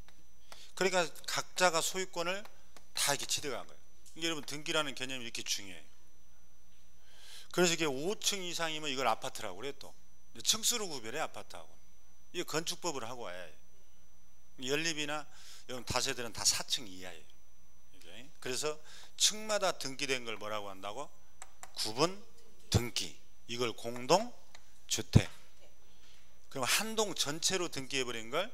그러니까 각자가 소유권을 다 이렇게 취득한 거예요. 이게 여러분 등기라는 개념이 이렇게 중요해요. 그래서 이게 5층 이상이면 이걸 아파트라고 그래요. 또 층수로 구별해. 아파트하고 이게 건축법을 하고 와야 해요. 연립이나 여러분 다세대는 다 4층 이하예요. 그래서 층마다 등기된 걸 뭐라고 한다고? 구분 등기. 이걸 공동주택. 그럼 한 동 전체로 등기해버린 걸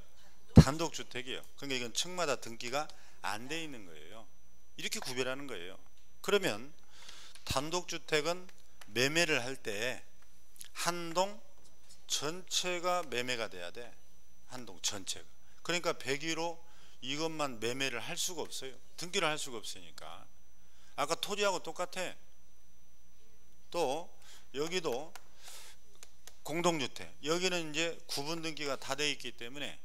단독주택이에요. 그러니까 이건 층마다 등기가 안 돼 있는 거예요. 이렇게 구별하는 거예요. 그러면 단독주택은 매매를 할 때 한 동 전체가 매매가 돼야 돼. 한 동 전체가. 그러니까 101호 이것만 매매를 할 수가 없어요. 등기를 할 수가 없으니까. 아까 토지하고 똑같아. 또 여기도 공동주택. 여기는 이제 구분 등기가 다 돼 있기 때문에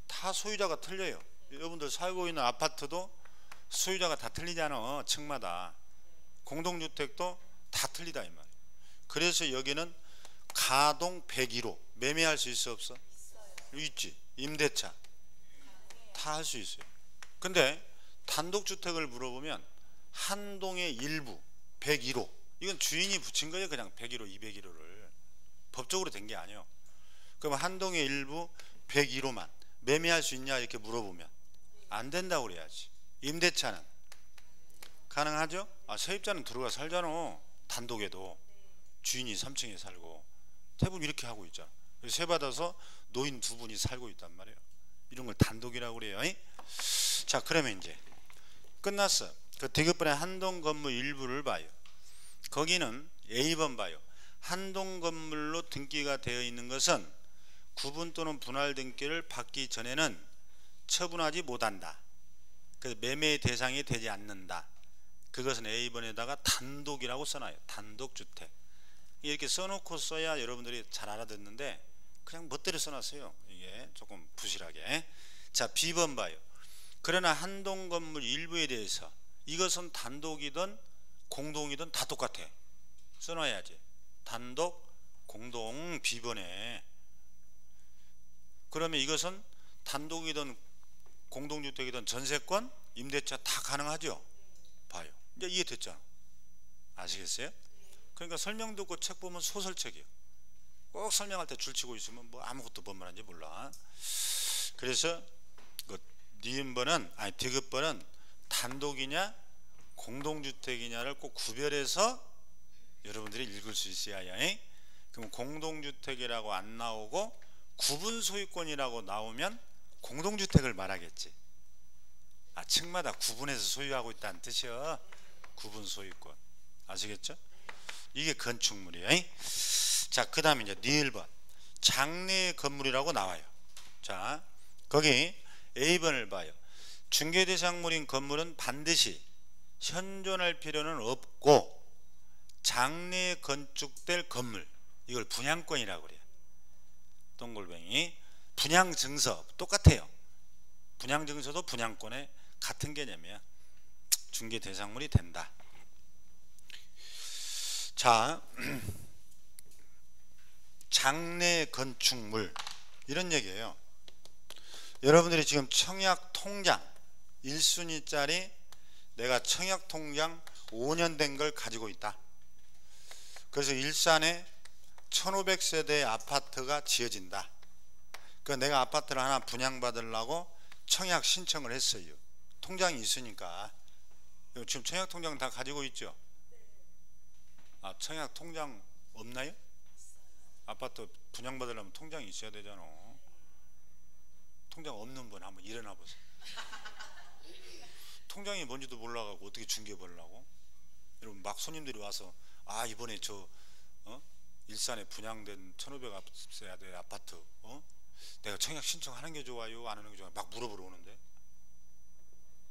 다 소유자가 틀려요. 여러분들 살고 있는 아파트도 소유자가 다 틀리잖아. 층마다. 공동주택도 다 틀리다 이 말이에요. 그래서 여기는 가동 101호 매매할 수 있어 없어? 있지. 임대차 다 할 수 있어요. 근데 단독주택을 물어보면 한 동의 일부 101호. 이건 주인이 붙인 거예요. 그냥 101호, 201호를 법적으로 된 게 아니에요. 그럼 한 동의 일부 101호만 매매할 수 있냐 이렇게 물어보면 안 된다고 그래야지. 임대차는 가능하죠? 세입자는 들어가 살잖아. 단독에도 주인이 3층에 살고 대부분 이렇게 하고 있잖아. 세 받아서 노인 두 분이 살고 있단 말이에요. 이런 걸 단독이라고 그래요. 자, 그러면 이제 끝났어. 그 디귿번의 한동 건물 일부를 봐요. 거기는 A번 봐요. 한동 건물로 등기가 되어 있는 것은 구분 또는 분할 등기를 받기 전에는 처분하지 못한다. 그래서 매매 대상이 되지 않는다. 그것은 A번에다가 단독이라고 써놔요. 단독주택. 이렇게 써놓고 써야 여러분들이 잘 알아듣는데 그냥 멋대로 써놨어요. 이게 조금 부실하게. 자, B번 봐요. 그러나 한동 건물 일부에 대해서 이것은 단독이든 공동이든 다 똑같아. 써놔야지. 단독, 공동, B번에. 그러면 이것은 단독이든 공동주택이든 전세권, 임대차 다 가능하죠? 봐요. 이제 이해됐잖아. 아시겠어요? 그러니까 설명 듣고 책 보면 소설책이에요. 꼭 설명할 때 줄치고 있으면 뭐 아무것도 뭔 말인지 몰라. 그래서 니은번은 아니 디귿번은 단독이냐 공동주택이냐를 꼭 구별해서 여러분들이 읽을 수 있어야 해. 그럼 공동주택이라고 안 나오고 구분 소유권이라고 나오면 공동주택을 말하겠지. 층마다 구분해서 소유하고 있다는 뜻이야. 구분 소유권. 아시겠죠? 이게 건축물이에요. 자, 그 다음에 이제 니을번 장래 건물이라고 나와요. 자, 거기 A번을 봐요. 중개대상물인 건물은 반드시 현존할 필요는 없고 장래에 건축될 건물, 이걸 분양권이라고 그래요. 동글뱅이 분양증서 똑같아요. 분양증서도 분양권에 같은 개념이야. 중개대상물이 된다. 자, 장래 건축물 이런 얘기예요. 여러분들이 지금 청약통장 1순위짜리 내가 청약통장 5년 된 걸 가지고 있다. 그래서 일산에 1500세대의 아파트가 지어진다. 그러니까 내가 아파트를 하나 분양받으려고 청약 신청을 했어요. 통장이 있으니까. 지금 청약통장 다 가지고 있죠? 청약통장 없나요? 아파트 분양받으려면 통장이 있어야 되잖아. 통장 없는 분 한번 일어나 보세요. 통장이 뭔지도 몰라가고 어떻게 중개 보려고? 여러분 막 손님들이 와서 이번에 저 일산에 분양된 1500세대 아파트 내가 청약 신청하는 게 좋아요 안 하는 게 좋아요 막 물어보러 오는데,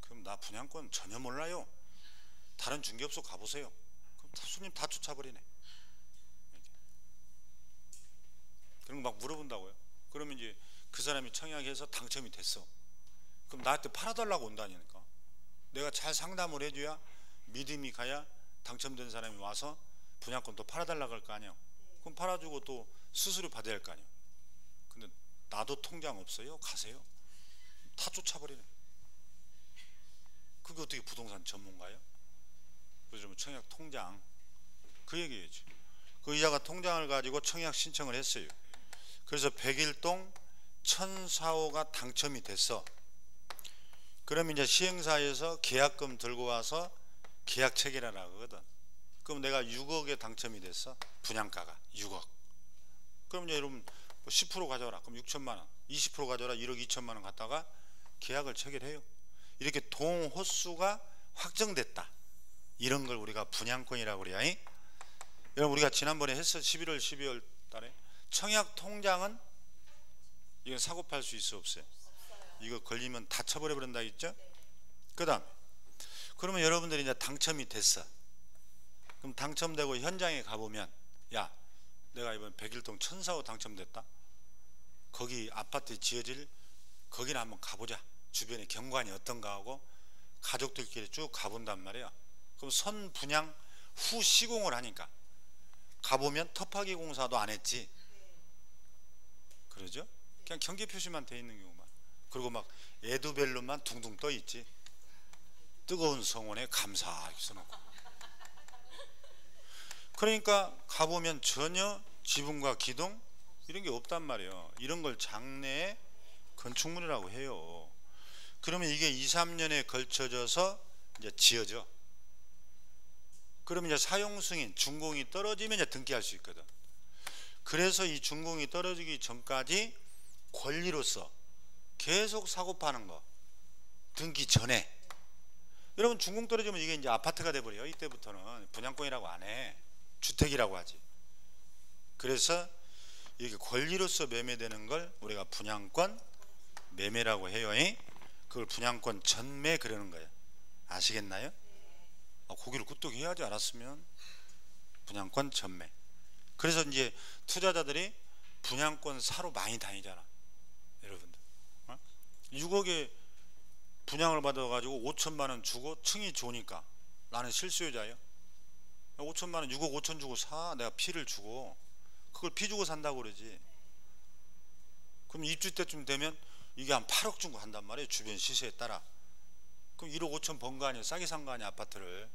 그럼 나 분양권 전혀 몰라요. 다른 중개업소 가보세요. 그럼 손님 다 쫓아버리네. 그런 거 막 물어본다고요. 그러면 이제 그 사람이 청약해서 당첨이 됐어. 그럼 나한테 팔아달라고 온다니까. 내가 잘 상담을 해줘야 믿음이 가야 당첨된 사람이 와서 분양권 또 팔아달라고 할 거 아니에요. 그럼 팔아주고 또 수수료 받아야 할 거 아니에요. 근데 나도 통장 없어요 가세요. 다 쫓아버리네. 그게 어떻게 부동산 전문가예요? 그래서 청약 통장 그 얘기겠지. 그 이자가 통장을 가지고 청약 신청을 했어요. 그래서 101동 1004호가 당첨이 됐어. 그럼 이제 시행사에서 계약금 들고 와서 계약 체결하라고 하거든. 그럼 내가 6억에 당첨이 됐어. 분양가가 6억. 그럼 이제 여러분 10% 가져와라. 그럼 6천만 원. 20% 가져와라. 1억 2천만 원 갖다가 계약을 체결해요. 이렇게 동호수가 확정됐다. 이런 걸 우리가 분양권이라고 그래야. 여러분 우리가 지난번에 했어. 11월 12월 달에 청약 통장은 이건 사고 팔 수 있어 없어요? 이거 걸리면 다 쳐버려 버린다 했죠? 그 다음에 그러면 여러분들이 이제 당첨이 됐어. 그럼 당첨되고 현장에 가보면 야 내가 이번 101동 1004호 당첨됐다. 거기 아파트 지어질 거기는 한번 가보자. 주변에 경관이 어떤가 하고 가족들끼리 쭉 가본단 말이야. 그럼 선분양 후 시공을 하니까 가보면 터파기 공사도 안 했지. 그러죠? 그냥 경계 표시만 돼 있는 경우만. 그리고 막 에드벨론만 둥둥 떠 있지. 뜨거운 성원에 감사 이렇게 써놓고. 그러니까 가보면 전혀 지붕과 기둥 이런 게 없단 말이에요. 이런 걸 장래의 건축물이라고 해요. 그러면 이게 2, 3년에 걸쳐져서 이제 지어져. 그러면 이제 사용 승인 준공이 떨어지면 이제 등기할 수 있거든. 그래서 이 준공이 떨어지기 전까지 권리로서 계속 사고 파는 거 등기 전에. 여러분 준공 떨어지면 이게 이제 아파트가 돼버려요. 이때부터는 분양권이라고 안 해. 주택이라고 하지. 그래서 이게 권리로서 매매되는 걸 우리가 분양권 매매라고 해요. 그걸 분양권 전매 그러는 거예요. 아시겠나요? 고기를 끄떡 해야지. 알았으면 분양권 전매. 그래서 이제 투자자들이 분양권 사러 많이 다니잖아. 여러분들 6억에 분양을 받아가지고 5천만 원 주고 층이 좋으니까 나는 실수요자예요. 5천만 원 6억 5천 주고 사. 내가 피를 주고 그걸 피 주고 산다고 그러지. 그럼 입주 때쯤 되면 이게 한 8억 주고 한단 말이에요. 주변 시세에 따라. 그럼 1억 5천 번 거 아니에요. 싸게 산 거 아니에요 아파트를.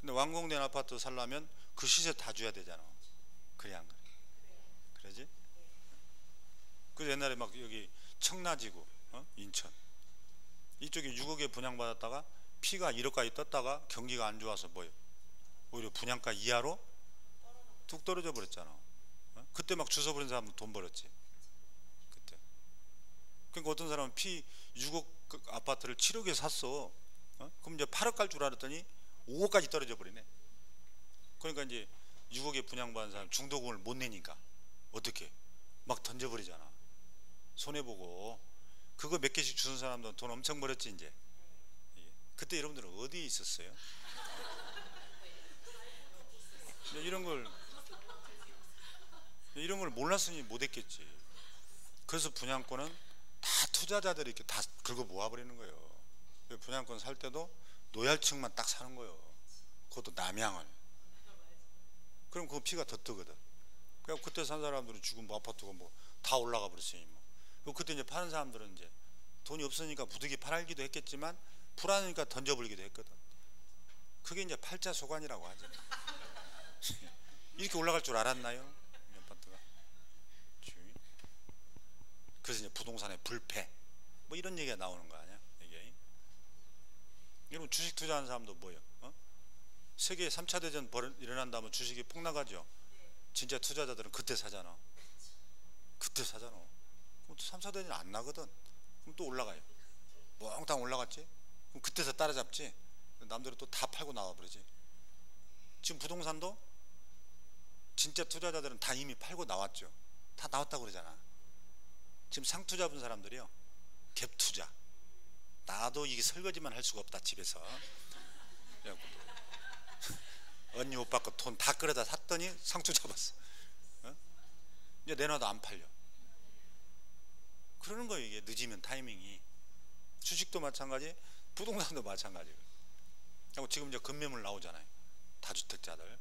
근데 완공된 아파트 살려면 그 시세 다 줘야 되잖아. 그래 안 그래? 그러지? 그 옛날에 막 여기 청라지구 인천 이쪽에 6억에 분양받았다가 피가 1억까지 떴다가 경기가 안 좋아서 뭐예요? 오히려 분양가 이하로 뚝 떨어져 버렸잖아. 그때 막 주워버린 사람은 돈 벌었지. 그때. 그러니까 어떤 사람은 피 6억 아파트를 7억에 샀어. 그럼 이제 8억 갈 줄 알았더니 5억까지 떨어져 버리네. 그러니까 이제 6억에 분양받은 사람 중도금을 못 내니까 어떻게? 막 던져버리잖아. 손해보고. 그거 몇 개씩 주는 사람도 돈 엄청 벌었지 이제. 그때 여러분들은 어디에 있었어요? 이런 걸 몰랐으니 못했겠지. 그래서 분양권은 다 투자자들이 이렇게 다 긁어 모아버리는 거예요. 분양권 살 때도 노얄층만 딱 사는 거예요. 그것도 남양을. 그럼 그 피가 더 뜨거든. 그냥 그때 산 사람들은 지금 뭐 아파트가 뭐 다 올라가 버렸으니 뭐. 그때 이제 파는 사람들은 이제 돈이 없으니까 부득이 팔기도 했겠지만 불안하니까 던져버리기도 했거든. 그게 이제 팔자소관이라고 하죠. 이렇게 올라갈 줄 알았나요? 아파트가. 그래서 이제 부동산의 불패 뭐 이런 얘기가 나오는 거 아니야? 이게. 여러분 주식 투자하는 사람도 뭐예요? 세계 3차 대전 일어난다면 주식이 폭락하죠. 진짜 투자자들은 그때 사잖아. 그때 사잖아. 그럼 또 3차 대전 안 나거든. 그럼 또 올라가요. 몽땅 올라갔지. 그럼 그때서 따라잡지. 남들은 또 다 팔고 나와버리지. 지금 부동산도 진짜 투자자들은 다 이미 팔고 나왔죠. 다 나왔다고 그러잖아. 지금 상투 잡은 사람들이요, 갭투자. 나도 이게 설거지만 할 수가 없다 집에서. 언니 오빠 거 돈 다 끌어다 샀더니 상투 잡았어. 이제 내놔도 안 팔려. 그러는 거예요. 이게 늦으면 타이밍이. 주식도 마찬가지, 부동산도 마찬가지예요. 지금 이제 급매물 나오잖아요. 다주택자들.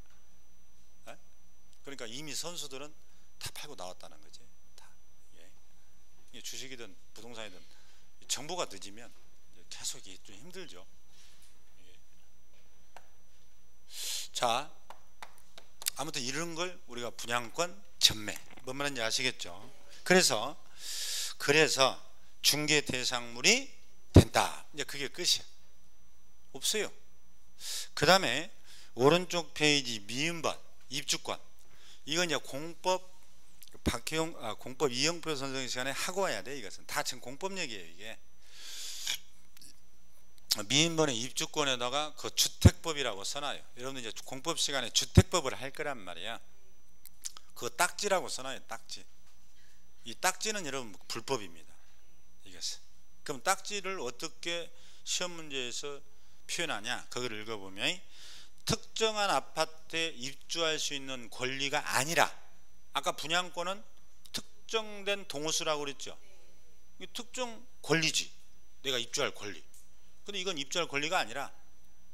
그러니까 이미 선수들은 다 팔고 나왔다는 거지. 다. 예. 주식이든 부동산이든 정보가 늦으면 계속 이게 좀 힘들죠. 예. 자, 아무튼 이런 걸 우리가 분양권 전매 뭔 말인지 아시겠죠? 그래서 중개 대상물이 된다. 이제 그게 끝이야. 없어요. 그 다음에 오른쪽 페이지 미음번 입주권. 이건 이제 공법 공법 이영표 선생 시간에 하고 와야 돼. 이것은 다 지금 공법 얘기예요. 이게 미인번의 입주권에다가 그 주택법이라고 써놔요. 여러분들 이제 공법 시간에 주택법을 할 거란 말이야. 그 딱지라고 써놔요. 딱지. 이 딱지는 여러분 불법입니다. 이것은. 그럼 딱지를 어떻게 시험 문제에서 표현하냐? 그걸 읽어보면 특정한 아파트에 입주할 수 있는 권리가 아니라, 아까 분양권은 특정된 동호수라고 그랬죠. 특정 권리지. 내가 입주할 권리. 근데 이건 입주할 권리가 아니라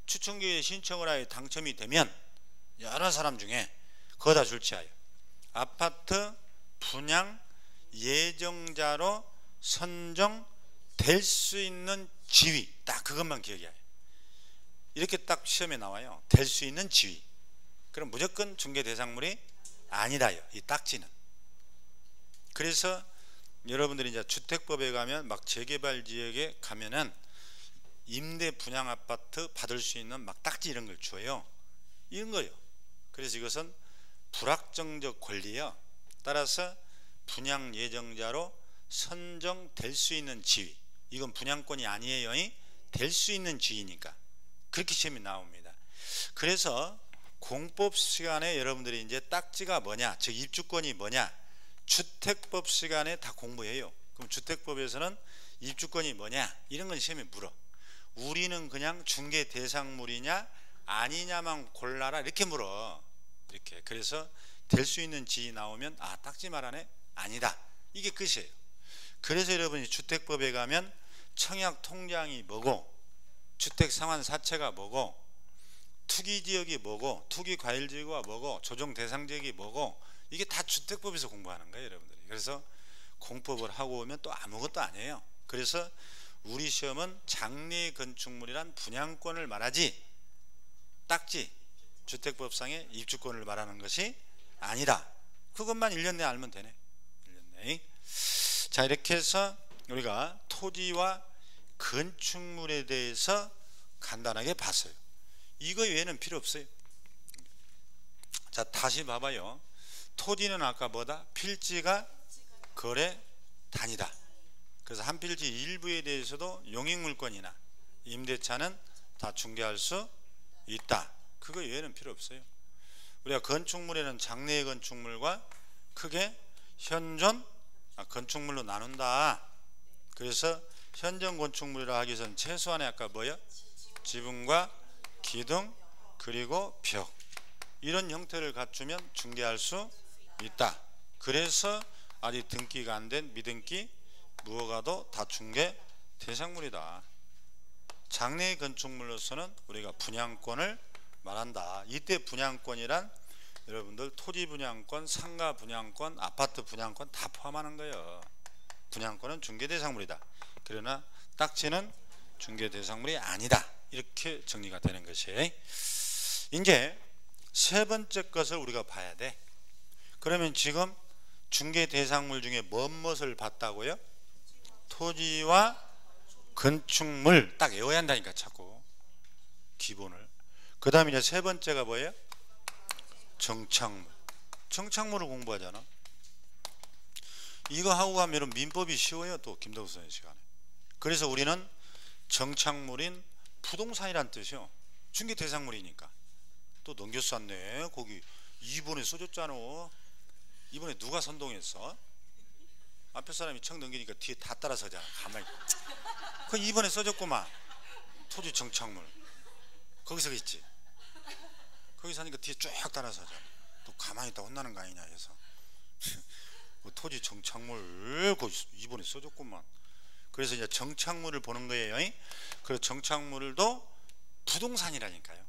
추천기에 신청을 하여 당첨이 되면 여러 사람 중에 거다 줄지하여 아파트 분양 예정자로 선정될 수 있는 지위. 딱 그것만 기억해야 해요. 이렇게 딱 시험에 나와요. 될 수 있는 지위. 그럼 무조건 중개 대상물이 아니다요. 이 딱지는. 그래서 여러분들이 이제 주택법에 가면 막 재개발 지역에 가면은 임대 분양 아파트 받을 수 있는 막 딱지 이런 걸 줘요. 이런 거요. 그래서 이것은 불확정적 권리요. 따라서 분양 예정자로 선정될 수 있는 지위. 이건 분양권이 아니에요. 될 수 있는 지위니까. 그렇게 시험이 나옵니다. 그래서 공법 시간에 여러분들이 이제 딱지가 뭐냐, 즉 입주권이 뭐냐, 주택법 시간에 다 공부해요. 그럼 주택법에서는 입주권이 뭐냐 이런 건 시험에 물어. 우리는 그냥 중개 대상물이냐 아니냐만 골라라 이렇게 물어. 이렇게. 그래서 될 수 있는 지위 나오면 아 딱지 말하네, 아니다, 이게 끝이에요. 그래서 여러분이 주택법에 가면 청약 통장이 뭐고, 주택 상환 사채가 뭐고, 투기 지역이 뭐고, 투기 과일 지구가 뭐고, 조정 대상 지역이 뭐고, 이게 다 주택법에서 공부하는 거예요, 여러분들이. 그래서 공법을 하고 오면 또 아무것도 아니에요. 그래서 우리 시험은 장래 건축물이란 분양권을 말하지 딱지 주택법상의 입주권을 말하는 것이 아니다. 그것만 1년 내에 알면 되네. 1년 내에. 자, 이렇게 해서 우리가 토지와 건축물에 대해서 간단하게 봤어요. 이거 외에는 필요 없어요. 자, 다시 봐봐요. 토지는 아까 뭐다? 필지가 거래 단위다. 그래서 한 필지 일부에 대해서도 용익물권이나 임대차는 다 중개할 수 있다. 그거 외에는 필요 없어요. 우리가 건축물에는 장래의 건축물과 크게 현존 건축물로 나눈다. 그래서 현존 건축물이라 하기 전 최소한의 아까 뭐야? 지붕과 기둥 그리고 벽 이런 형태를 갖추면 중개할 수 있다. 그래서 아직 등기가 안 된 미등기 무허가도 다 중개 대상물이다. 장래의 건축물로서는 우리가 분양권을 말한다. 이때 분양권이란 여러분들 토지 분양권, 상가 분양권, 아파트 분양권 다 포함하는 거예요. 분양권은 중개 대상물이다. 그러나 딱지는 중개 대상물이 아니다. 이렇게 정리가 되는 것이에요. 이제 세 번째 것을 우리가 봐야 돼. 그러면 지금 중개 대상물 중에 무엇을 봤다고요? 토지와 건축물 딱 외워야 한다니까 자꾸 기본을. 그 다음에 이제 세 번째가 뭐예요? 정착물. 정착물을 공부하잖아. 이거 하고 가면 민법이 쉬워요. 또 김덕수 선생님 시간에. 그래서 우리는 정착물인 부동산이란 뜻이요. 중개 대상물이니까. 또 넘겼었네. 거기 2번에 써줬잖아. 이번에 누가 선동했어? 앞에 사람이 청 넘기니까 뒤에 다 따라서잖아. 가만히. 그 2번에 써줬구만. 토지 정착물. 거기서 있지. 거기서 하니까 뒤에 쫙 따라서잖아. 또 가만히 있다 혼나는 거 아니냐 해서. 그 토지 정착물 그 2번에 써줬구만. 그래서 이제 정착물을 보는 거예요. 그래서 정착물도 부동산이라니까요.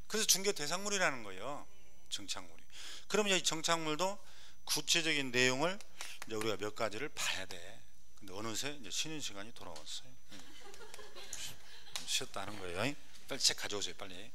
그래서 중개 대상물이라는 거예요. 정착물이. 그러면 이 정착물도 구체적인 내용을 이제 우리가 몇 가지를 봐야 돼. 근데 어느새 이제 쉬는 시간이 돌아왔어요. 쉬었다는 거예요. 빨리 책 가져오세요. 빨리.